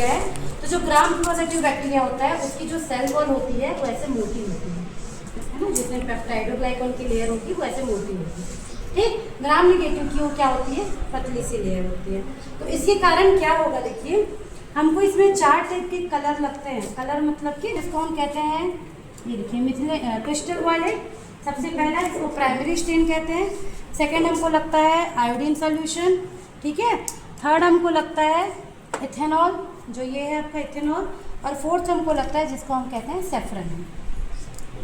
Bacteria है, तो जो ग्राम पॉजिटिव बैक्टीरिया होता है उसकी जो सेल वॉल होती है वो ऐसे मोटी होती है ना, जिसमें पेप्टाइडोग्लाइकन की लेयर होती है वो ऐसे मोटी होती है। ठीक, ग्राम नेगेटिव की वो क्या होती है, पतली सी लेयर होती है। तो इसके कारण क्या होगा, देखिए हमको इसमें 4 टाइप के कलर लगते हैं। कलर मतलब कि जिसको हम कहते हैं, ये देखिए मिथिले क्रिस्टल वायलेट सबसे पहला, इसको प्राइमरी स्टेन कहते हैं। सेकंड हमको लगता है आयोडीन सॉल्यूशन, ठीक है। थर्ड हमको लगता है इथेनॉल, जो ये है आपका इथेनॉल। और फोर्थ हमको लगता है जिसको हम कहते हैं सेफ्रन।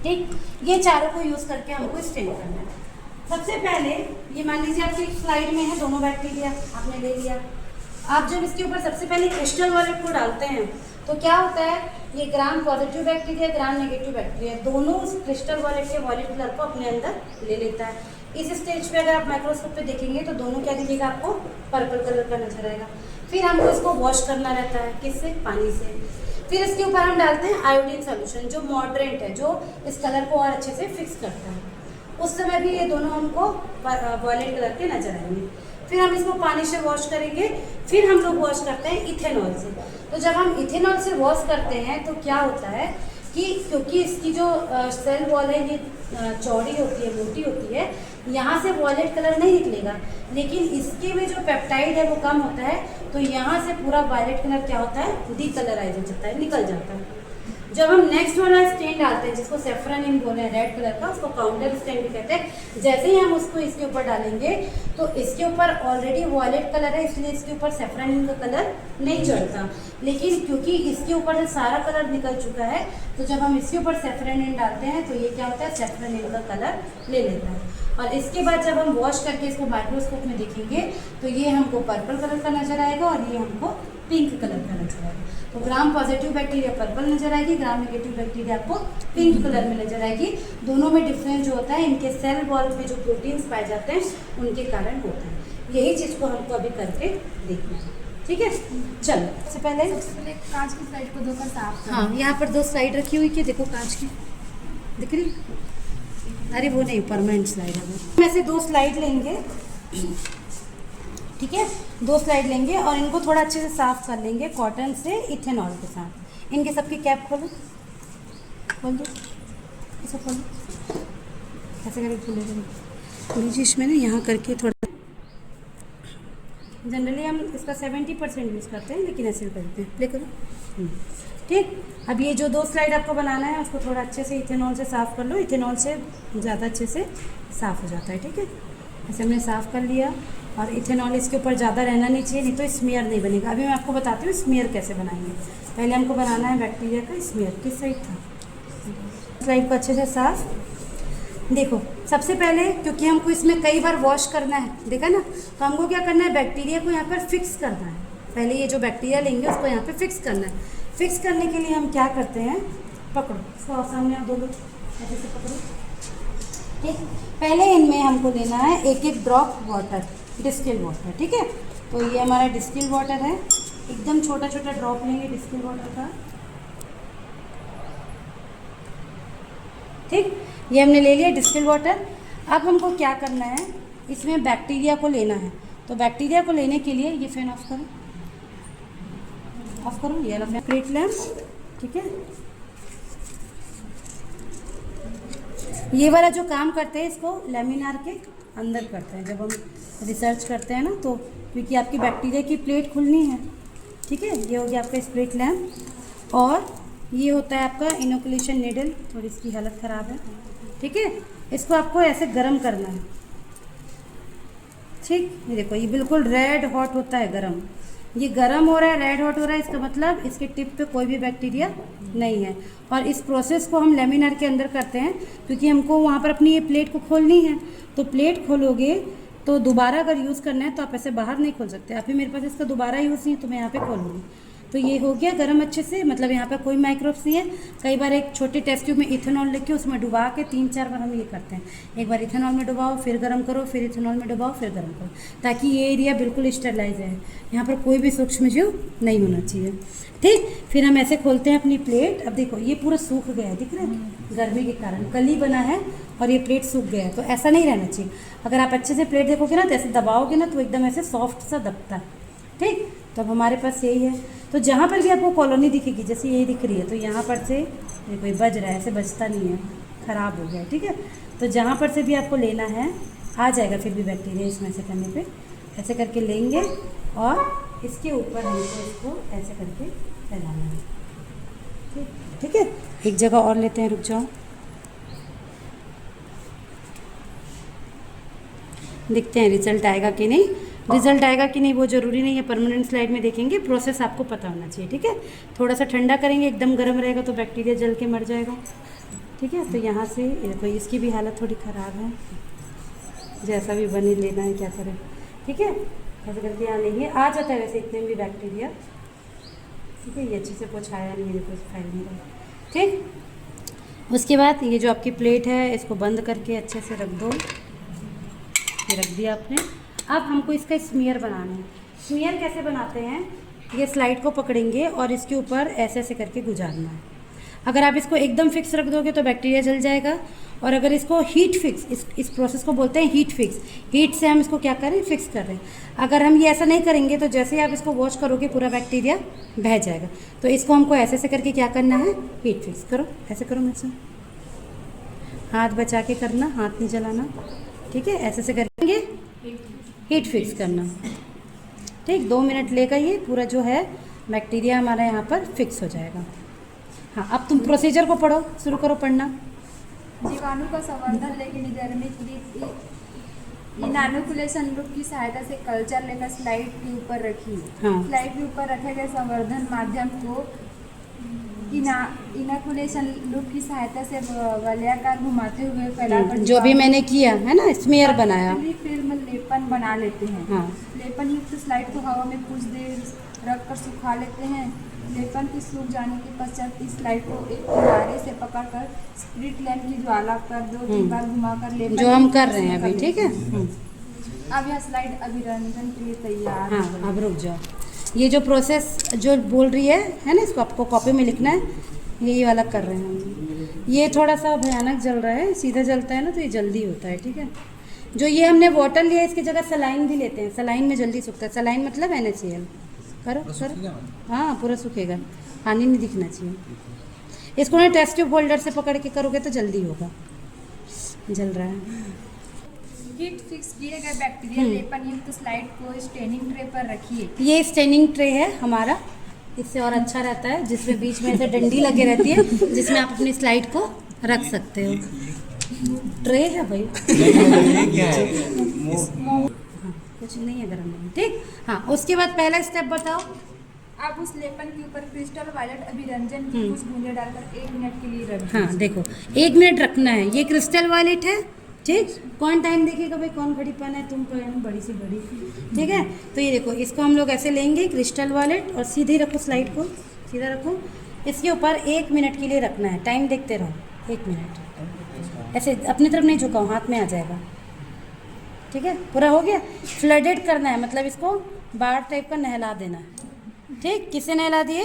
ठीक, ये चारों को यूज़ करके हमको स्टेन करना है। सबसे पहले ये मान लीजिए आपकी एक स्लाइड में है दोनों बैक्टीरिया आपने ले लिया। आप जब इसके ऊपर सबसे पहले क्रिस्टल वायलेट को डालते हैं तो क्या होता है, ये gram positive bacteria gram negative bacteria दोनों उस क्रिस्टल वायलेट के वॉलेट कलर को अपने अंदर ले लेता है। इस स्टेज पे अगर आप माइक्रोस्कोप पे देखेंगे तो दोनों क्या दिखेगा, आपको पर्पल कलर का नजर आएगा। फिर हमको इसको वॉश करना रहता है, किससे, पानी से। फिर इसके ऊपर हम डालते हैं आयोडीन सॉल्यूशन, जो मॉडरेंट है, जो इस कलर को और अच्छे से फिक्स करता है। उस समय भी ये दोनों हमको वॉयलेट कलर के नजर आएंगे। फिर हम इसको पानी से वॉश करेंगे। फिर हम लोग वॉश करते हैं इथेनॉल से। तो जब हम इथेनॉल से वॉश करते हैं तो क्या होता है कि क्योंकि इसकी जो सेल वॉल है ये चौड़ी होती है, मोटी होती है, यहाँ से वॉयलेट कलर नहीं निकलेगा, लेकिन इसके में जो पेप्टाइड है वो कम होता है, तो यहाँ से पूरा वॉयलेट कलर क्या होता है, डीकलराइज हो जाता है, निकल जाता है। जब हम नेक्स्ट वाला स्टेन डालते हैं जिसको सेफ्रनिन बोले हैं, रेड कलर का, उसको काउंटर स्टेन भी कहते हैं। जैसे ही हम उसको इसके ऊपर डालेंगे तो इसके ऊपर ऑलरेडी वॉयलेट कलर है, इसलिए इसके ऊपर सेफ्रनिन का कलर नहीं चढ़ता। लेकिन क्योंकि इसके ऊपर से सारा कलर निकल चुका है, तो जब हम इसके ऊपर सेफ्रनिन डालते हैं तो ये क्या होता है, सेफ्रनिन का कलर ले लेता है। और इसके बाद जब हम वॉश करके इसको माइक्रोस्कोप में देखेंगे तो ये हमको पर्पल कलर का नजर आएगा और ये हमको पिंक कलर का नजर आएगा। तो ग्राम पॉजिटिव बैक्टीरिया पर्पल नजर आएगी, ग्राम नेगेटिव बैक्टीरिया आपको पिंक कलर में नजर आएगी। दोनों में डिफरेंस जो होता है इनके सेल वॉल में जो प्रोटीन्स पाए जाते हैं उनके कारण होता है। यही चीज़ को हमको अभी करके देखना है, ठीक है। चलो सबसे पहले कांच की स्लाइड को धोकर साफ करें। हाँ, यहाँ पर 2 स्लाइड रखी हुई, देखो कांच की दिख रही, अरे वो नहीं, परमानेंट स्लाइड है। हम ऐसे 2 स्लाइड लेंगे, ठीक है, 2 स्लाइड लेंगे और इनको थोड़ा अच्छे से साफ कर लेंगे कॉटन से इथेनॉल के साथ। इनके सबकी कैप खोलो, खोल दो, ऐसा खोलो, ऐसे करके खोलेंगे नीचे इसमें ना, यहाँ करके थोड़ा। जनरली हम इसका 70% यूज़ करते हैं, लेकिन ऐसे करते हैं, प्ले करो। ठीक, अब ये जो 2 स्लाइड आपको बनाना है उसको थोड़ा अच्छे से इथेनॉल से साफ़ कर लो। इथेनॉल से ज़्यादा अच्छे से साफ़ हो जाता है, ठीक है। ऐसे हमने साफ़ कर लिया और इथेनॉल इसके ऊपर ज़्यादा रहना नहीं चाहिए, नहीं तो स्मीयर नहीं बनेगा। अभी मैं आपको बताती हूँ स्मीयर कैसे बनाएंगे। पहले हमको बनाना है बैक्टीरिया का स्मीयर। किस साइड था, स्लाइड को अच्छे से साफ। देखो सबसे पहले, क्योंकि हमको इसमें कई बार वॉश करना है, देखा ना, तो हमको क्या करना है, बैक्टीरिया को यहाँ पर फिक्स करना है। पहले ये जो बैक्टीरिया लेंगे उसको यहाँ पे फिक्स करना है। फिक्स करने के लिए हम क्या करते हैं, पकड़ो इसको सामने, आप 2 लोग ऐसे से पकड़ो, ठीक। पहले इनमें हमको लेना है 1-1 ड्रॉप वाटर, डिस्टिल वाटर, ठीक है। तो ये हमारा डिस्टिल वाटर है, एकदम छोटा छोटा ड्रॉप लेंगे डिस्टिल वाटर का, ठीक। ये हमने ले लिया डिस्टिल वाटर। अब हमको क्या करना है, इसमें बैक्टीरिया को लेना है। तो बैक्टीरिया को लेने के लिए ये फैन ऑफ करो, ऑफ करो, ये वाला क्रेट लैम्प, ठीक है। ये वाला जो काम करते हैं इसको लेमिनार के अंदर करते हैं जब हम रिसर्च करते हैं ना, तो क्योंकि आपकी बैक्टीरिया की प्लेट खुलनी है, ठीक है। ये हो गया आपका स्प्लिट लैम्प और ये होता है आपका इनोकुलेशन नीडल, थोड़ी इसकी हालत ख़राब है, ठीक है। इसको आपको ऐसे गर्म करना है, ठीक। ये देखो ये बिल्कुल रेड हॉट होता है, गर्म, ये गर्म हो रहा है, रेड हॉट हो रहा है, इसका मतलब इसके टिप पे कोई भी बैक्टीरिया नहीं है। और इस प्रोसेस को हम लेमिनार के अंदर करते हैं क्योंकि हमको वहाँ पर अपनी ये प्लेट को खोलनी है। तो प्लेट खोलोगे तो दोबारा अगर यूज़ करना है तो आप ऐसे बाहर नहीं खोल सकते। अभी मेरे पास इसका दोबारा यूज़ नहीं है तो मैं यहाँ पे खोलूँगी। तो ये हो गया गर्म अच्छे से, मतलब यहाँ पे कोई माइक्रोब्स नहीं है। कई बार एक छोटे टेस्ट ट्यूब में इथेनॉल लेके उसमें डुबा के 3-4 बार हम ये करते हैं। एक बार इथेनॉल में डुबाओ, फिर गर्म करो, फिर इथेनॉल में डुबाओ, फिर गर्म करो, ताकि ये एरिया बिल्कुल स्टरलाइज है, यहाँ पर कोई भी सूक्ष्म जीव नहीं होना चाहिए, ठीक। फिर हम ऐसे खोलते हैं अपनी प्लेट। अब देखो ये पूरा सूख गया है, दिख रहा है, गर्मी के कारण कली बना है और ये प्लेट सूख गया है। तो ऐसा नहीं रहना चाहिए। अगर आप अच्छे से प्लेट देखोगे ना तो ऐसे दबाओगे ना तो एकदम ऐसे सॉफ्ट सा दबता है, ठीक। तो अब हमारे पास यही है। तो जहाँ पर भी आपको कॉलोनी दिखेगी, जैसे ये दिख रही है, तो यहाँ पर से देखो ये बज रहा है, ऐसे बजता नहीं है, ख़राब हो गया, ठीक है। तो जहाँ पर से भी आपको लेना है आ जाएगा फिर भी बैक्टीरिया इसमें से करने पे। ऐसे करके लेंगे और इसके ऊपर हमको इसको ऐसे करके फैलाना है, ठीक है। एक जगह और लेते हैं, रुक जाओ, देखते हैं रिजल्ट आएगा कि नहीं। रिजल्ट आएगा कि नहीं वो ज़रूरी नहीं है, परमानेंट स्लाइड में देखेंगे, प्रोसेस आपको पता होना चाहिए, ठीक है। थोड़ा सा ठंडा करेंगे, एकदम गर्म रहेगा तो बैक्टीरिया जल के मर जाएगा, ठीक है। तो यहाँ से देखो इसकी भी हालत थोड़ी ख़राब है, जैसा भी बने लेना है, क्या करें, ठीक है। ऐसे करके यहाँ लेंगे, आ जाता है वैसे इतने में भी बैक्टीरिया, ठीक है। ये अच्छे से पोछाया नहीं है, कुछ फैल नहीं रहा, ठीक। उसके बाद ये जो आपकी प्लेट है इसको बंद करके अच्छे से रख दो, ये रख दिया आपने। अब हमको इसका स्मीयर बनाना है। स्मीयर कैसे बनाते हैं, ये स्लाइड को पकड़ेंगे और इसके ऊपर ऐसे ऐसे करके गुजारना है। अगर आप इसको एकदम फिक्स रख दोगे तो बैक्टीरिया जल जाएगा, और अगर इसको हीट फिक्स, इस प्रोसेस को बोलते हैं हीट फिक्स, हीट से हम इसको क्या करें, फिक्स कर रहे हैं। अगर हम ये ऐसा नहीं करेंगे तो जैसे ही आप इसको वॉश करोगे पूरा बैक्टीरिया बह जाएगा। तो इसको हमको ऐसे ऐसे करके क्या करना है, हीट फिक्स करो, ऐसे करो मेरे से, हाथ बचा के करना, हाथ नहीं जलाना, ठीक है। ऐसे ऐसे करेंगे, हीट फिक्स करना, ठीक। 2 मिनट लेगा, ये पूरा जो है बैक्टीरिया हमारा यहाँ पर फिक्स हो जाएगा। हाँ, अब तुम प्रोसीजर को पढ़ो, शुरू करो पढ़ना। जीवाणु का संवर्धन लेके निर्मित इनानुकुलेशन लूप की सहायता से कल्चर लेकर स्लाइड के ऊपर रखिए। हाँ। स्लाइड के ऊपर रखे गए संवर्धन माध्यम को इनाकुलेशन लूप की सहायता से वलयाकार घुमाते हुए फैलाकर जो भी मैंने किया है ना, स्मीयर बनाया, फिल्म लेपन बना लेते हैं। हाँ। लेपन युक्त स्लाइड को हवा में कुछ देर रख कर सुखा लेते हैं। लेपन की सूख जाने के पश्चात इस स्लाइड को एक किनारे से पकड़कर स्प्रिट लैंप की ज्वाला पर 2-3 बार घुमाकर लेपन जो हम कर रहे हैं अभी, ठीक है। अब यह स्लाइड अभिरंजन के लिए तैयार हाँ, है। अब रुक जाओ, ये जो प्रोसेस जो बोल रही है ना, इसको आपको कॉपी में लिखना है, यही वाला कर रहे हैं हम। ये थोड़ा सा भयानक जल रहा है, सीधा जलता है ना तो ये जल्दी होता है, ठीक है। जो ये हमने वाटर लिया इसकी जगह सलाइन भी लेते हैं, सलाइन में जल्दी सूखता है। सलाइन मतलब NaCl, करो करो, हाँ पूरा सूखेगा, पानी नहीं दिखना चाहिए। इसको ना टेस्ट ट्यूब होल्डर से पकड़ के करोगे तो जल्दी होगा। जल रहा है। हीट फिक्स किए गए बैक्टीरिया लेपन युक्त स्लाइड को स्टेनिंग ट्रे पर रखिए। ये स्टेनिंग ट्रे है हमारा, इससे और अच्छा रहता है, जिसमें बीच में ऐसे डंडी लगे रहती है, जिसमें आप अपनी स्लाइड को रख सकते हो। ट्रे है भाई, हाँ, कुछ नहीं है गरम नहीं, ठीक। हाँ, उसके बाद पहला स्टेप बताओ। अब उस लेपन के ऊपर क्रिस्टल वायलेट अभिरंजन की कुछ बूंदें डालकर 1 मिनट के लिए रखें। हाँ देखो, 1 मिनट रखना है। ये क्रिस्टल वायलेट है, ठीक। कौन टाइम देखेगा भाई, कौन घड़ी पहना है, तुम पहनो बड़ी सी घड़ी, ठीक है। तो ये देखो, इसको हम लोग ऐसे लेंगे क्रिस्टल वायलेट, और सीधे रखो स्लाइड को, सीधा रखो। इसके ऊपर 1 मिनट के लिए रखना है, टाइम देखते रहो, 1 मिनट। ऐसे अपनी तरफ नहीं झुकाओ, हाथ में आ जाएगा, ठीक है। पूरा हो गया। फ्लडेड करना है, मतलब इसको बाढ़ टाइप का नहला देना है, ठीक। किसे नहला दिए,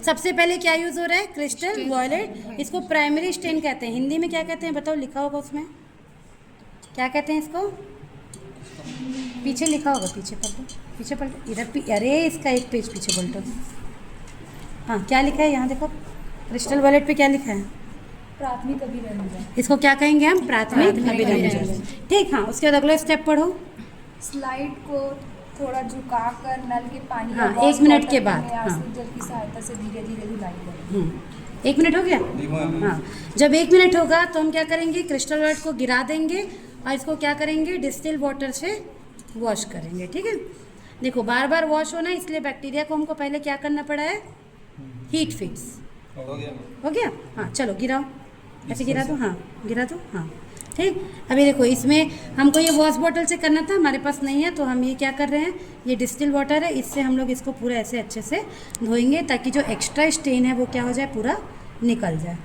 सबसे पहले क्या यूज़ हो रहा है, क्रिस्टल वायलेट। इसको प्राइमरी स्टेन कहते हैं, हिंदी में क्या कहते हैं बताओ, लिखा होगा उसमें, क्या कहते हैं इसको, पीछे लिखा होगा, पीछे पलटो, पीछे पलटो, इधर अरे इसका एक पेज पीछे पलटो। हाँ, क्या लिखा है यहाँ देखो, क्रिस्टल वायलेट पे क्या लिखा है, प्राथमिक अभिरंजन। इसको क्या कहेंगे हम, प्राथमिक अभिरंजन, ठीक। हाँ, उसके बाद अगला स्टेप पढ़ो। स्लाइड को थोड़ा झुकाकर नल के पानी हाँ, 1 मिनट के बाद, हाँ, हाँ, जल की सहायता से धीरे धीरे धुलाई करें। 1 मिनट हो गया। हाँ, जब 1 मिनट होगा तो हम क्या करेंगे, क्रिस्टल वायलेट को गिरा देंगे और इसको क्या करेंगे, डिस्टिल वाटर से वॉश करेंगे, ठीक है। देखो, बार बार वॉश होना है, इसलिए बैक्टीरिया को हमको पहले क्या करना पड़ा है, हीट फिक्स। हो गया। हाँ, चलो गिराओ, ऐसे गिरा दो, हाँ गिरा दो, हाँ, ठीक। अभी देखो, इसमें हमको ये वॉश बॉटल से करना था, हमारे पास नहीं है, तो हम ये क्या कर रहे हैं, ये डिस्टिल वाटर है, इससे हम लोग इसको पूरा ऐसे अच्छे से धोएंगे, ताकि जो एक्स्ट्रा स्टेन है वो क्या हो जाए, पूरा निकल जाए।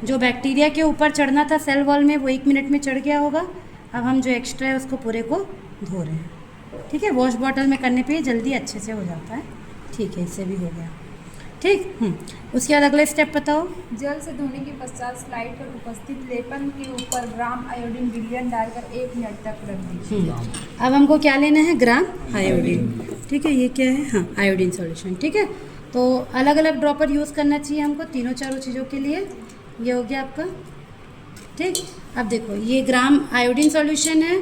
जो बैक्टीरिया के ऊपर चढ़ना था सेल वॉल में, वो 1 मिनट में चढ़ गया होगा। अब हम जो एक्स्ट्रा है उसको पूरे को धो रहे हैं, ठीक है। वॉश बॉटल में करने पर जल्दी अच्छे से हो जाता है, ठीक है। इससे भी हो गया, ठीक। उसके बाद अगला स्टेप बताओ। जल से धोने के पश्चात स्लाइड पर उपस्थित लेपन के ऊपर ग्राम आयोडीन विलयन डालकर 1 मिनट तक रख दीजिए। अब हमको क्या लेना है, ग्राम आयोडीन। ठीक है, ये क्या है, हाँ आयोडीन सॉल्यूशन। ठीक है, तो अलग अलग ड्रॉपर यूज़ करना चाहिए हमको तीनों चारों चीज़ों के लिए। ये हो गया आपका। ठीक, अब देखो ये ग्राम आयोडीन सॉल्यूशन है,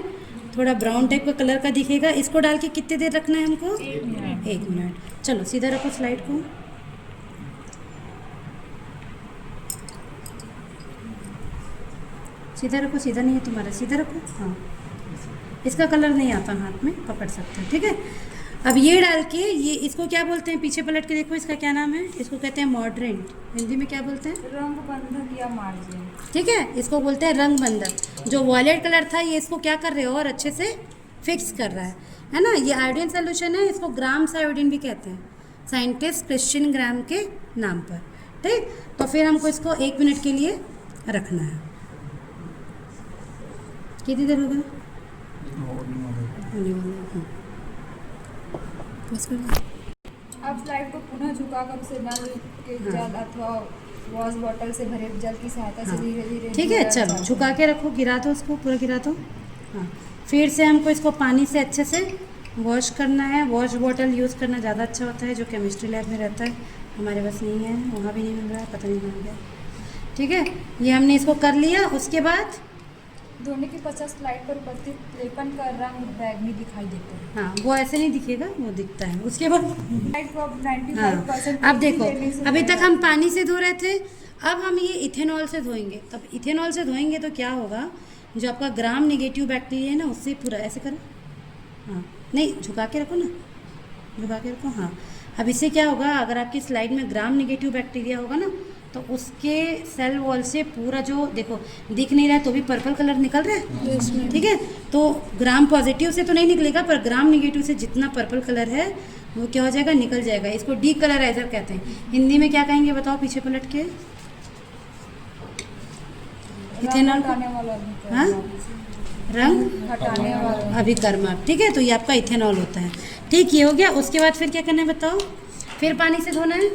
थोड़ा ब्राउन टाइप का कलर का दिखेगा। इसको डाल के कितने देर रखना है हमको? 1 मिनट। 1 मिनट। चलो सीधा रखो स्लाइड को। सीधा रखो, सीधा नहीं है तुम्हारा, सीधा रखो। हाँ, इसका कलर नहीं आता, हाथ में पकड़ सकते हैं। ठीक है, अब ये डाल के ये इसको क्या बोलते हैं, पीछे पलट के देखो, इसका क्या नाम है? इसको कहते हैं मॉडरेंट। हिंदी में क्या बोलते हैं? रंग बंधक या मार्जिन। ठीक है, इसको बोलते हैं रंग बंधक। जो वॉयलेट कलर था ये इसको क्या कर रहे हो, और अच्छे से फिक्स कर रहा है ना। ये आयोडीन सोल्यूशन है, इसको ग्राम्स आयोडीन भी कहते हैं, साइंटिस्ट क्रिश्चियन ग्राम के नाम पर। ठीक, तो फिर हमको इसको 1 मिनट के लिए रखना है। कितनी देर होगा? अब स्लाइड को पुनः झुकाकर उसे नल के जल अथवा वॉश बॉटल से भरे जल की सहायता से धीरे धीरे। ठीक है, चलो झुका के रखो, गिरा दो उसको, पूरा गिरा दो। हाँ, फिर से हमको इसको पानी से अच्छे से वॉश करना है। वॉश बॉटल यूज़ करना ज़्यादा अच्छा होता है, जो केमिस्ट्री लैब में रहता है। हमारे पास नहीं है, वहाँ भी नहीं मिल रहा है, पता नहीं कहाँ गया। ठीक है, ये हमने इसको कर लिया। उसके बाद धोने के पश्चात स्लाइड पर उपस्थित लेपन का रंग बैगनी दिखाई देता है। हाँ, वो ऐसे नहीं दिखेगा, वो दिखता है। उसके बाद स्लाइड को अब 95% हाँ, अब देखो, अभी तक हम पानी से धो रहे थे, अब हम ये इथेनॉल से धोएंगे। तब इथेनॉल से धोएंगे तो क्या होगा, जो आपका ग्राम नेगेटिव बैक्टीरिया है ना, उससे पूरा ऐसे करो। हाँ, नहीं झुका के रखो ना, झुका के रखो। हाँ, अब इससे क्या होगा, अगर आपकी स्लाइड में ग्राम नेगेटिव बैक्टीरिया होगा ना, तो उसके सेल वॉल से पूरा जो देखो दिख नहीं रहा है तो भी पर्पल कलर निकल रहा है। ठीक है, तो ग्राम पॉजिटिव से तो नहीं निकलेगा, पर ग्राम नेगेटिव से जितना पर्पल कलर है वो क्या हो जाएगा, निकल जाएगा। इसको डी कलराइजर कहते हैं। हिंदी में क्या कहेंगे बताओ, पीछे पलट के। इथेनॉल को हाँ, रंग हटाने वाला अभिकर्मा। ठीक है, तो ये आपका इथेनॉल होता है। ठीक, ये हो गया। उसके बाद फिर क्या करना है बताओ? फिर पानी से धोना है।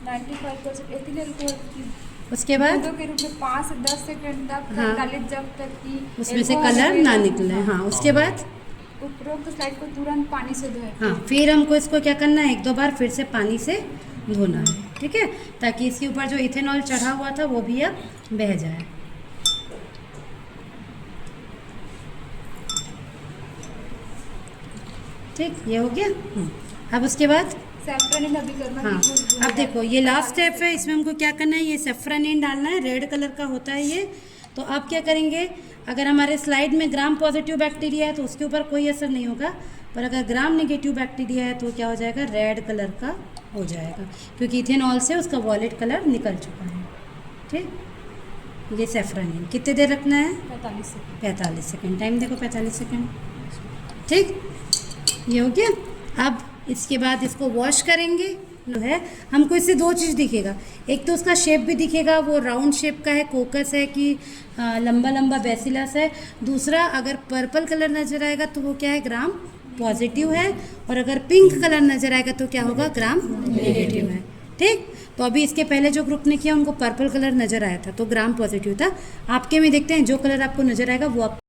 95% एथिलीन अल्कोहल की उसके बाद बूंदों के रूप में 5 से 10 सेकंड तक हाँ, 45 जब तक कि उसमें से कलर ना निकले। हाँ, उसके बाद उपरोक्त स्लाइड को तुरंत पानी से धोएं। हाँ, फिर हमको इसको क्या करना है, 1-2 बार फिर से पानी से धोना है। ठीक है, ताकि इसके ऊपर जो इथेनॉल चढ़ा हुआ था वो भी अब बह जाए। ठीक, ये हो गया। अब उसके बाद सैफरन अभिकर्मा हाँ, की खुशबू अब देखो ये लास्ट स्टेप है। इसमें हमको क्या करना है, ये सैफरन डालना है, रेड कलर का होता है ये। तो आप क्या करेंगे, अगर हमारे स्लाइड में ग्राम पॉजिटिव बैक्टीरिया है तो उसके ऊपर कोई असर नहीं होगा, पर अगर ग्राम नेगेटिव बैक्टीरिया है तो क्या हो जाएगा, रेड कलर का हो जाएगा, क्योंकि इथेनॉल से उसका वॉयलेट कलर निकल चुका है। ठीक, ये सैफरन कितने देर रखना है? 45 सेकंड। 45 सेकेंड। टाइम देखो, 45 सेकेंड। ठीक, ये हो गया। अब इसके बाद इसको वॉश करेंगे। जो है हमको इससे 2 चीज़ दिखेगा, एक तो उसका शेप भी दिखेगा, वो राउंड शेप का है, कोकस है कि लंबा लंबा बेसिलस है। दूसरा, अगर पर्पल कलर नज़र आएगा तो वो क्या है, ग्राम पॉजिटिव है, और अगर पिंक कलर नज़र आएगा तो क्या होगा, ग्राम नेगेटिव है। ठीक, तो अभी इसके पहले जो ग्रुप ने किया उनको पर्पल कलर नज़र आया था तो ग्राम पॉजिटिव था। आपके में देखते हैं जो कलर आपको नज़र आएगा वो आप